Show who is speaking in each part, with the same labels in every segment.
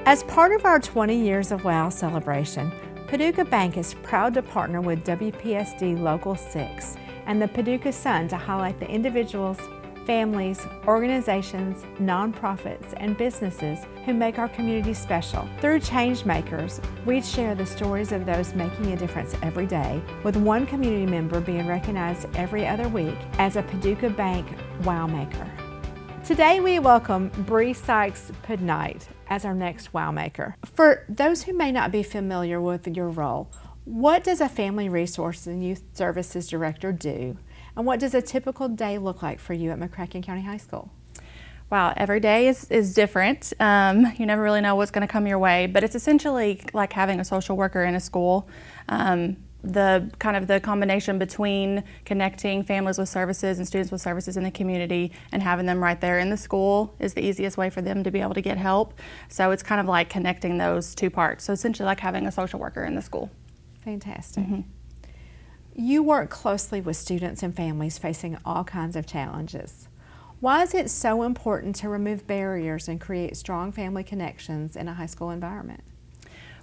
Speaker 1: As part of our 20 Years of WOW celebration, Paducah Bank is proud to partner with WPSD Local 6 and the Paducah Sun to highlight the individuals, families, organizations, nonprofits, and businesses who make our community special. Through Changemakers, we share the stories of those making a difference every day, with one community member being recognized every other week as a Paducah Bank WOW Maker. Today we welcome Bre Sykes Podunajec as our next WOW Maker. For those who may not be familiar with your role, what does a Family Resources and Youth Services Director do? And what does a typical day look like for you at McCracken County High School?
Speaker 2: Wow, every day is different. You never really know what's going to come your way, but it's essentially like having a social worker in a school. The combination between connecting families with services and students with services in the community and having them right there in the school is the easiest way for them to be able to get help. So it's kind of like connecting those two parts. So essentially like having a social worker in the school.
Speaker 1: Fantastic. Mm-hmm. You work closely with students and families facing all kinds of challenges. Why is it so important to remove barriers and create strong family connections in a high school environment?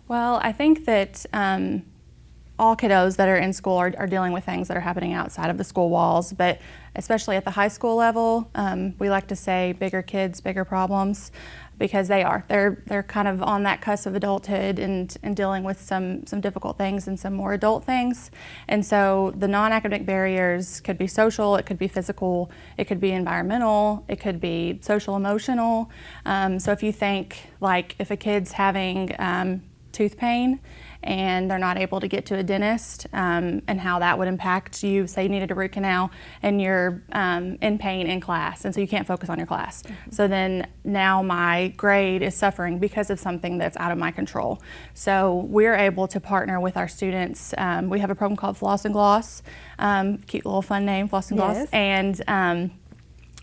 Speaker 2: Well, I think that all kiddos that are in school are dealing with things that are happening outside of the school walls, but especially at the high school level, we like to say bigger kids, bigger problems, because they're kind of on that cusp of adulthood and dealing with some difficult things and some more adult things. And so the non-academic barriers could be social, it could be physical, it could be environmental, it could be social emotional. So if you think like if a kid's having tooth pain and they're not able to get to a dentist, and how that would impact you. Say you needed a root canal and you're in pain in class, and so you can't focus on your class. Mm-hmm. So then now my grade is suffering because of something that's out of my control. So we're able to partner with our students. We have a program called Floss and Gloss, cute little fun name, Floss and Gloss,
Speaker 1: yes.
Speaker 2: And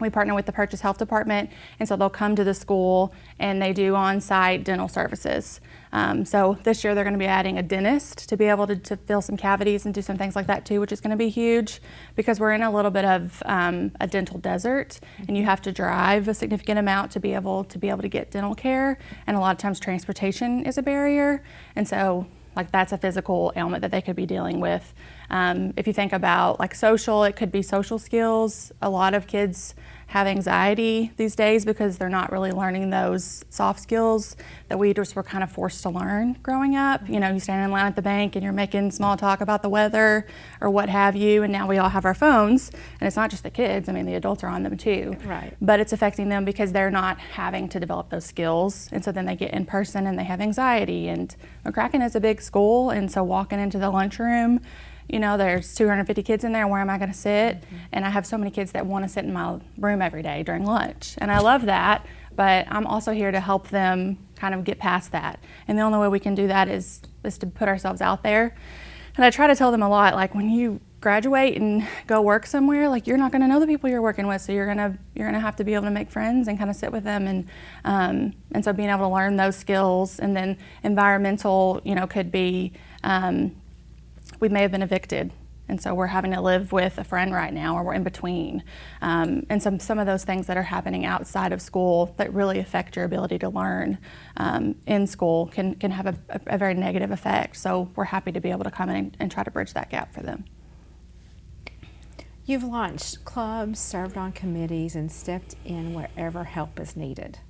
Speaker 2: we partner with the Purchase Health Department, and so they'll come to the school and they do on-site dental services. So this year they're going to be adding a dentist to be able to fill some cavities and do some things like that too, which is going to be huge because we're in a little bit of a dental desert, and you have to drive a significant amount to be able to get dental care, and a lot of times transportation is a barrier, and so like that's a physical ailment that they could be dealing with. If you think about like social, it could be social skills. A lot of kids have anxiety these days because they're not really learning those soft skills that we just were kind of forced to learn growing up. You know, you stand in line at the bank and you're making small talk about the weather or what have you, and now we all have our phones, and it's not just the kids, I mean the adults are on them too.
Speaker 1: Right.
Speaker 2: But it's affecting them because they're not having to develop those skills, and so then they get in person and they have anxiety. And McCracken is a big school, and so walking into the lunchroom, you know, there's 250 kids in there, where am I going to sit? Mm-hmm. And I have so many kids that want to sit in my room every day during lunch. And I love that, but I'm also here to help them kind of get past that. And the only way we can do that is to put ourselves out there. And I try to tell them a lot, like when you graduate and go work somewhere, like you're not going to know the people you're working with, so you're gonna have to be able to make friends and kind of sit with them, and so being able to learn those skills. And then environmental, you know, could be we may have been evicted, and so we're having to live with a friend right now, or we're in between. And some of those things that are happening outside of school that really affect your ability to learn in school can have a very negative effect. So we're happy to be able to come in and try to bridge that gap for them.
Speaker 1: You've launched clubs, served on committees, and stepped in wherever help is needed.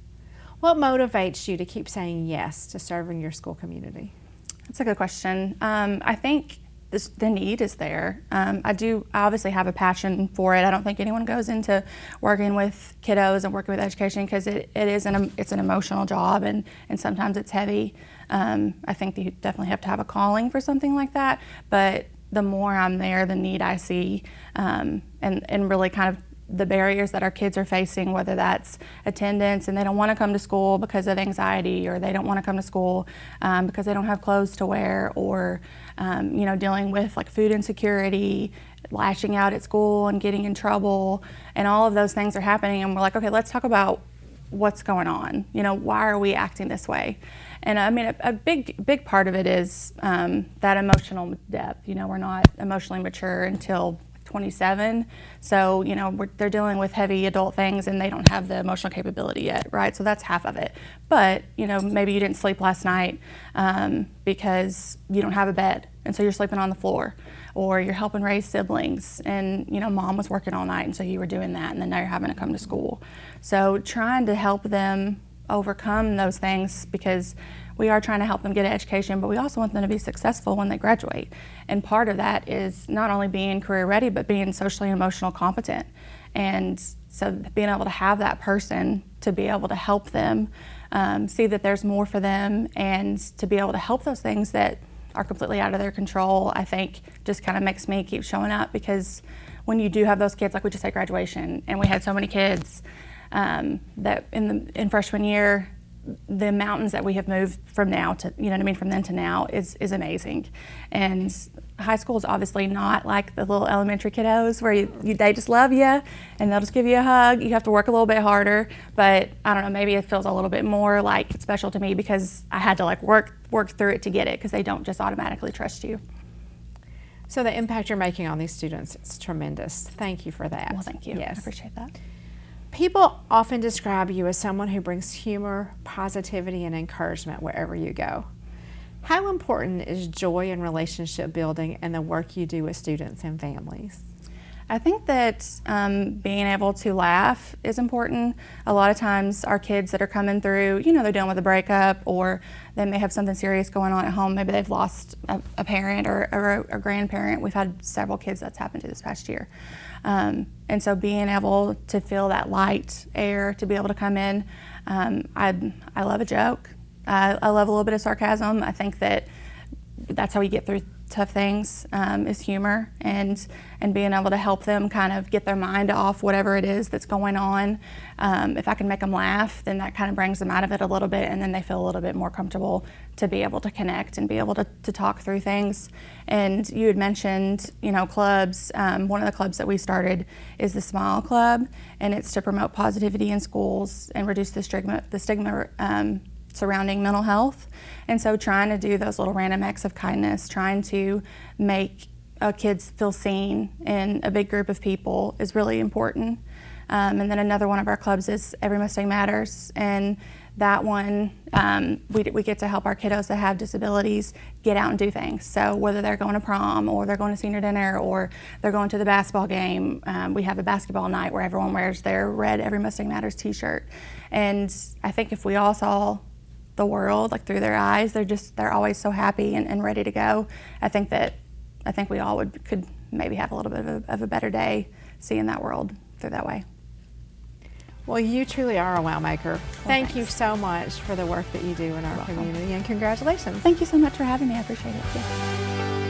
Speaker 1: What motivates you to keep saying yes to serving your school community?
Speaker 2: That's a good question. I think the need is there. I obviously have a passion for it. I don't think anyone goes into working with kiddos and working with education because it's an emotional job, and sometimes it's heavy. I think that you definitely have to have a calling for something like that, but the more I'm there, the need I see, and really kind of the barriers that our kids are facing, whether that's attendance and they don't want to come to school because of anxiety, or they don't want to come to school because they don't have clothes to wear, or you know, dealing with like food insecurity, lashing out at school and getting in trouble, and all of those things are happening, and we're like, okay, let's talk about what's going on. You know, why are we acting this way? And I mean, a big part of it is that emotional depth. You know, we're not emotionally mature until 27. So, you know, they're dealing with heavy adult things and they don't have the emotional capability yet, right? So that's half of it. But, you know, maybe you didn't sleep last night because you don't have a bed, and so you're sleeping on the floor. Or you're helping raise siblings and, you know, mom was working all night and so you were doing that, and then now you're having to come to school. So trying to help them overcome those things, because we are trying to help them get an education, but we also want them to be successful when they graduate. And part of that is not only being career ready, but being socially and emotional competent. And so being able to have that person to be able to help them see that there's more for them, and to be able to help those things that are completely out of their control, I think just kind of makes me keep showing up. Because when you do have those kids, like we just had graduation, and we had so many kids that in freshman year, the mountains that we have moved from now to, you know what I mean, from then to now is amazing. And high school is obviously not like the little elementary kiddos where they just love you and they'll just give you a hug. You have to work a little bit harder, but I don't know, maybe it feels a little bit more like special to me because I had to like work through it to get it, because they don't just automatically trust you.
Speaker 1: So the impact you're making on these students, it's tremendous. Thank you for that.
Speaker 2: Well, thank you.
Speaker 1: Yes.
Speaker 2: I appreciate that.
Speaker 1: People often describe you as someone who brings humor, positivity, and encouragement wherever you go. How important is joy in relationship building and the work you do with students and families?
Speaker 2: I think that being able to laugh is important. A lot of times our kids that are coming through, you know, they're dealing with a breakup, or they may have something serious going on at home. Maybe they've lost a parent or a grandparent. We've had several kids that's happened to this past year. And so being able to feel that light air, to be able to come in, I love a joke. I love a little bit of sarcasm. I think that that's how we get through tough things, is humor, and being able to help them kind of get their mind off whatever it is that's going on. If I can make them laugh, then that kind of brings them out of it a little bit, and then they feel a little bit more comfortable to be able to connect and be able to talk through things. And you had mentioned, you know, clubs. One of the clubs that we started is the Smile Club, and it's to promote positivity in schools and reduce the stigma surrounding mental health. And so trying to do those little random acts of kindness, trying to make kids feel seen in a big group of people is really important. And then another one of our clubs is Every Mustang Matters, and that one we get to help our kiddos that have disabilities get out and do things. So whether they're going to prom, or they're going to senior dinner, or they're going to the basketball game, we have a basketball night where everyone wears their red Every Mustang Matters t-shirt. And I think if we all saw the world like through their eyes, they're always so happy and ready to go. I think we all could maybe have a little bit of a better day seeing that world through that way.
Speaker 1: Well, you truly are a wow maker.
Speaker 2: Well,
Speaker 1: Thank you
Speaker 2: thanks.
Speaker 1: so much for the work that you do in our community, and congratulations.
Speaker 2: Thank you so much for having me. I appreciate it. Yeah.